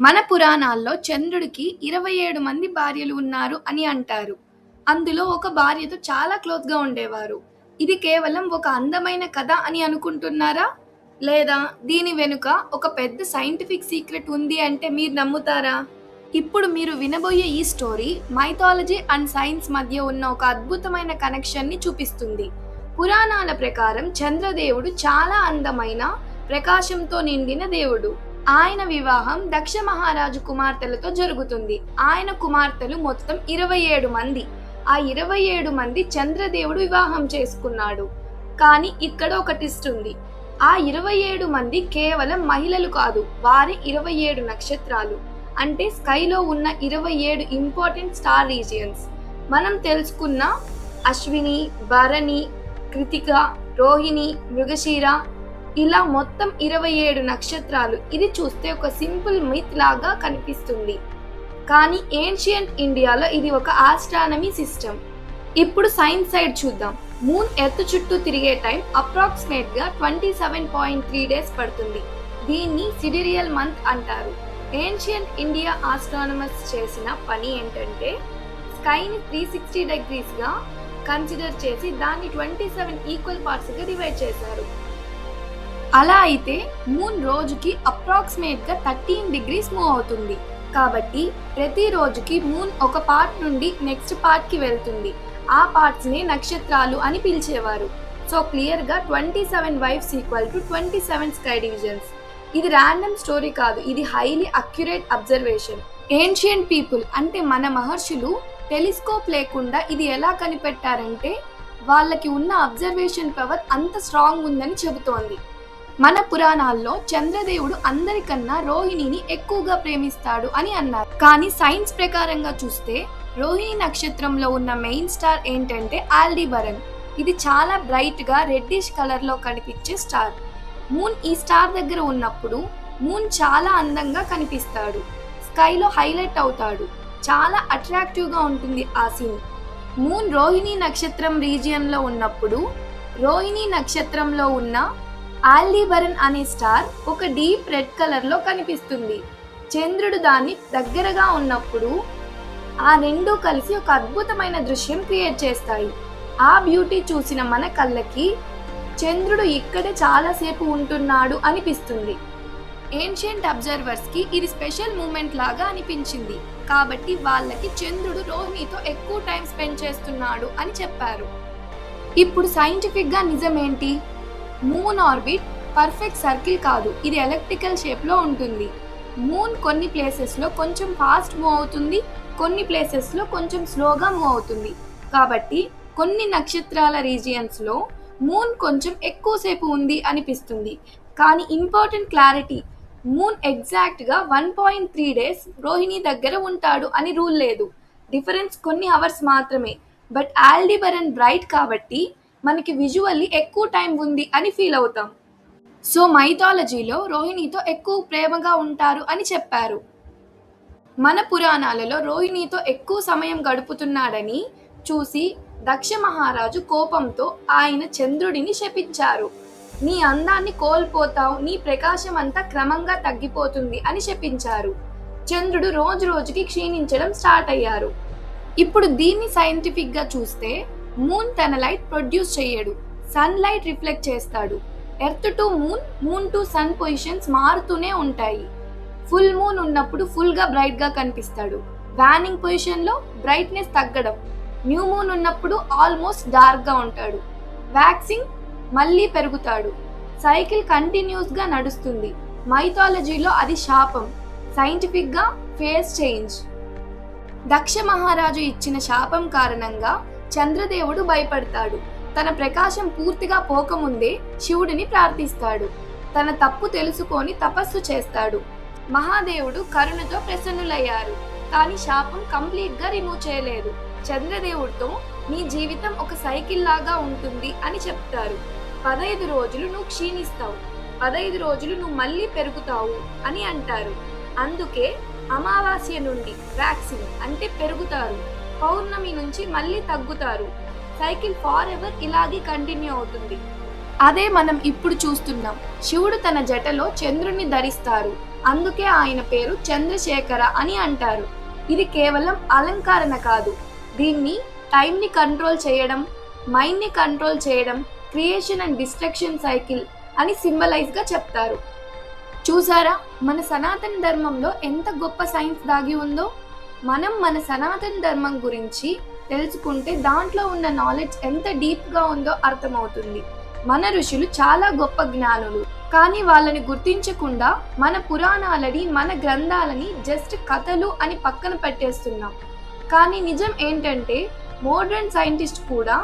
మన పురాణాల్లో చంద్రుడికి 27 మంది భార్యలు ఉన్నారు అని అంటారు. అందులో ఒక భార్యతో చాలా క్లోజ్‌గా ఉండేవారు. ఇది కేవలం ఒక అందమైన కథ అని అనుకుంటున్నారా? లేదా దీని వెనుక ఒక పెద్ద సైంటిఫిక్ సీక్రెట్ ఉంది అంటే మీరు నమ్ముతారా? ఇప్పుడు మీరు వినబోయే ఈ స్టోరీ మైథాలజీ అండ్ సైన్స్ మధ్య ఉన్న ఒక అద్భుతమైన కనెక్షన్‌ని చూపిస్తుంది. పురాణాల ప్రకారం చంద్రదేవుడు చాలా అందమైన, ప్రకాశంతో నిండిన దేవుడు. ఆయన వివాహం దక్ష మహారాజు కుమార్తెలతో జరుగుతుంది. ఆయన కుమార్తెలు మొత్తం 27 మంది. ఆ 27 మంది చంద్రదేవుడు వివాహం చేసుకున్నాడు. కానీ ఇక్కడ ఒక ట్విస్ట్ ఉంది. ఆ 27 మంది కేవలం మహిళలు కాదు, వారి 27 నక్షత్రాలు. అంటే స్కైలో ఉన్న 27 ఇంపార్టెంట్ స్టార్ రీజియన్స్. మనం తెలుసుకున్న అశ్విని, భరణి, కృతిక, రోహిణి, మృగశిర, ఇలా మొత్తం 27 నక్షత్రాలు. ఇది చూస్తే ఒక సింపుల్ మిత్ లాగా కనిపిస్తుంది, కానీ ఏన్షియంట్ ఇండియాలో ఇది ఒక ఆస్ట్రానమీ సిస్టమ్. ఇప్పుడు సైన్స్ సైడ్ చూద్దాం. మూన్ ఎర్త్ చుట్టూ తిరిగే టైం అప్రాక్సిమేట్ గా 27.3 డేస్ పడుతుంది. దీన్ని సిడిరియల్ మంత్ అంటారు. ఏన్షియంట్ ఇండియా ఆస్ట్రానమర్స్ చేసిన పని ఏంటంటే స్కైని 360 డిగ్రీస్ గా కన్సిడర్ చేసి దాన్ని 27 ఈక్వల్ పార్ట్స్ గా డివైడ్ చేశారు. అలా అయితే మూన్ రోజుకి అప్రాక్సిమేట్ గా 13 డిగ్రీస్ మూవ్ అవుతుంది. కాబట్టి ప్రతి రోజుకి మూన్ ఒక పార్ట్ నుండి నెక్స్ట్ పార్ట్ కి వెళ్తుంది. ఆ పార్ట్స్ ని నక్షత్రాలు అని పిలిచేవారు. సో క్లియర్ గా 27 wives equal to 27 sky divisions. ఇది ర్యాండమ్ స్టోరీ కాదు, ఇది highly accurate observation. Ancient people అంటే మన మహర్షులు టెలిస్కోప్ లేకుండా ఇది ఎలా కనిపెట్టారంటే వాళ్ళకి ఉన్న అబ్జర్వేషన్ పవర్ అంత స్ట్రాంగ్ ఉందని చెబుతోంది. మన పురాణాల్లో చంద్రదేవుడు అందరికన్నా రోహిణిని ఎక్కువగా ప్రేమిస్తాడు అని అన్నారు. కానీ సైన్స్ ప్రకారంగా చూస్తే రోహిణి నక్షత్రంలో ఉన్న మెయిన్ స్టార్ ఏంటంటే ఆల్డీబరన్. ఇది చాలా బ్రైట్ గా రెడ్డిష్ కలర్ లో కనిపించే స్టార్. మూన్ ఈ స్టార్ దగ్గర ఉన్నప్పుడు మూన్ చాలా అందంగా కనిపిస్తాడు. స్కైలో హైలైట్ అవుతాడు. చాలా అట్రాక్టివ్ గా ఉంటుంది ఆ సీన్. మూన్ రోహిణి నక్షత్రం రీజియన్ లో ఉన్నప్పుడు రోహిణి నక్షత్రంలో ఉన్న ఆల్డీబరన్ అనే స్టార్ ఒక డీప్ రెడ్ కలర్ లో కనిపిస్తుంది. చంద్రుడు దాని దగ్గరగా ఉన్నప్పుడు ఆ రెండు కలిసి ఒక అద్భుతమైన దృశ్యం క్రియేట్ చేస్తాయి. ఆ బ్యూటీ చూసిన మన కళ్ళకి చంద్రుడు ఇక్కడే చాలాసేపు ఉంటున్నాడు అనిపిస్తుంది. ఏన్షియంట్ అబ్జర్వర్స్ కి ఇది స్పెషల్ మూమెంట్ లాగా అనిపించింది. కాబట్టి వాళ్ళకి చంద్రుడు రోహిణితో ఎక్కువ టైం స్పెండ్ చేస్తున్నాడు అని చెప్పారు. ఇప్పుడు సైంటిఫిక్ గా నిజమేంటి? మూన్ ఆర్బిట్ పర్ఫెక్ట్ సర్కిల్ కాదు, ఇది ఎలిప్టికల్ షేప్ లో ఉంటుంది. మూన్ కొన్ని ప్లేసెస్ లో కొంచెం ఫాస్ట్ మూవ్ అవుతుంది, కొన్ని ప్లేసెస్ లో కొంచెం స్లోగా మూవ్ అవుతుంది. కాబట్టి కొన్ని నక్షత్రాల రీజియన్స్ లో మూన్ కొంచెం ఎక్కువసేపు ఉంది అనిపిస్తుంది. కానీ ఇంపార్టెంట్ క్లారిటీ, మూన్ ఎగ్జాక్ట్ గా 1.3 డేస్ రోహిణి దగ్గర ఉంటాడు అని రూల్ లేదు. డిఫరెన్స్ కొన్ని అవర్స్ మాత్రమే. బట్ ఆల్డీబరన్ బ్రైట్ కాబట్టి మనకి విజువల్లీ ఎక్కువ టైం ఉంది అని ఫీల్ అవుతాం. సో మైథాలజీలో రోహిణితో ఎక్కువ ప్రేమగా ఉంటారు అని చెప్పారు. మన పురాణాలలో రోహిణితో ఎక్కువ సమయం గడుపుతున్నాడని చూసి దక్ష మహారాజు కోపంతో ఆయన చంద్రుడిని శపించారు. నీ అందాన్ని కోల్పోతావు, నీ ప్రకాశం అంతా క్రమంగా తగ్గిపోతుంది అని శపించారు. చంద్రుడు రోజు రోజుకి క్షీణించడం స్టార్ట్ అయ్యారు. ఇప్పుడు దీన్ని సైంటిఫిక్ గా చూస్తే మూన్ తన లైట్ ప్రొడ్యూస్ చేయడు, సన్ లైట్ రిఫ్లెక్ట్ చేస్తాడు. Earth to moon, moon to sun positions మారుతూనే ఉంటాయి. ఫుల్ మూన్ ఉన్నప్పుడు ఫుల్ గా బ్రైట్ గా కనిపిస్తాడు. వానింగ్ పొజిషన్ లో బ్రైట్నెస్ తగ్గడం. న్యూ మూన్ ఉన్నప్పుడు ఆల్మోస్ట్ డార్క్ గా ఉంటాడు. వ్యాక్సింగ్ మళ్ళీ పెరుగుతాడు. సైకిల్ కంటిన్యూస్ గా నడుస్తుంది. మైథాలజీలో అది శాపం, సైంటిఫిక్ గా ఫేజ్ చేంజ్. దక్ష మహారాజు ఇచ్చిన శాపం కారణంగా చంద్రదేవుడు భయపడతాడు. తన ప్రకాశం పూర్తిగా పోకముందే శివుడిని ప్రార్థిస్తాడు. తన తప్పు తెలుసుకొని తపస్సు చేస్తాడు. మహాదేవుడు కరుణతో ప్రసన్నులయ్యారు. కానీ శాపం కంప్లీట్ గా రిమూవ్ చేయలేదు. చంద్రదేవుడితో నీ జీవితం ఒక సైకిల్ లాగా ఉంటుంది అని చెప్తారు. 15 రోజులు నువ్వు క్షీణిస్తావు, 15 రోజులు నువ్వు మళ్ళీ పెరుగుతావు అని అంటారు. అందుకే అమావాస్య నుండి వ్యాక్సింగ్ అంటే పెరుగుతారు, పౌర్ణమి నుంచి మళ్ళీ తగ్గుతారు. సైకిల్ ఫార్ ఎవర్ ఇలాగే కంటిన్యూ అవుతుంది. అదే మనం ఇప్పుడు చూస్తున్నాం. శివుడు తన జటలో చంద్రుణ్ణి ధరిస్తారు. అందుకే ఆయన పేరు చంద్రశేఖర అని అంటారు. ఇది కేవలం అలంకరణ కాదు, దీన్ని టైంని కంట్రోల్ చేయడం, మైండ్ని కంట్రోల్ చేయడం, క్రియేషన్ అండ్ డిస్ట్రక్షన్ సైకిల్ అని సింబలైజ్గా చెప్తారు. చూసారా, మన సనాతన ధర్మంలో ఎంత గొప్ప సైన్స్ దాగి ఉందో. మనం మన సనాతన ధర్మం గురించి తెలుసుకుంటే దాంట్లో ఉన్న నాలెడ్జ్ ఎంత డీప్గా ఉందో అర్థమవుతుంది. మన ఋషులు చాలా గొప్ప జ్ఞానులు, కానీ వాళ్ళని గుర్తించకుండా మన పురాణాలని, మన గ్రంథాలని జస్ట్ కథలు అని పక్కన పెట్టేస్తున్నాం. కానీ నిజం ఏంటంటే మోడర్న్ సైంటిస్ట్ కూడా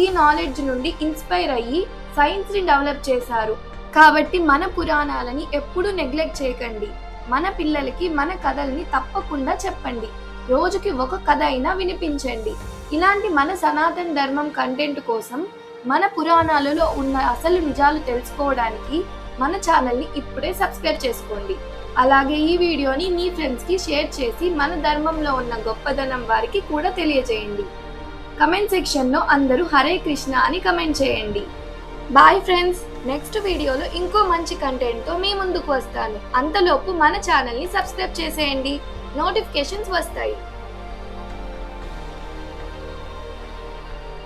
ఈ నాలెడ్జ్ నుండి ఇన్స్పైర్ అయ్యి సైన్స్ని డెవలప్ చేశారు. కాబట్టి మన పురాణాలని ఎప్పుడూ నెగ్లెక్ట్ చేయకండి. మన పిల్లలకి మన కథల్ని తప్పకుండా చెప్పండి. రోజుకి ఒక కథ అయినా వినిపించండి. ఇలాంటి మన సనాతన ధర్మం కంటెంట్ కోసం, మన పురాణాలలో ఉన్న అసలు నిజాలు తెలుసుకోవడానికి మన ఛానల్ని ఇప్పుడే సబ్స్క్రైబ్ చేసుకోండి. అలాగే ఈ వీడియోని మీ ఫ్రెండ్స్కి షేర్ చేసి మన ధర్మంలో ఉన్న గొప్పదనం వారికి కూడా తెలియజేయండి. కమెంట్ సెక్షన్లో అందరూ హరే కృష్ణ అని కమెంట్ చేయండి. బాయ్ ఫ్రెండ్స్, నెక్స్ట్ వీడియోలో ఇంకో మంచి కంటెంట్తో మీ ముందుకు వస్తాను. అంతలోపు మన ఛానల్ని సబ్స్క్రైబ్ చేసేయండి, నోటిఫికేషన్స్ వస్తాయి.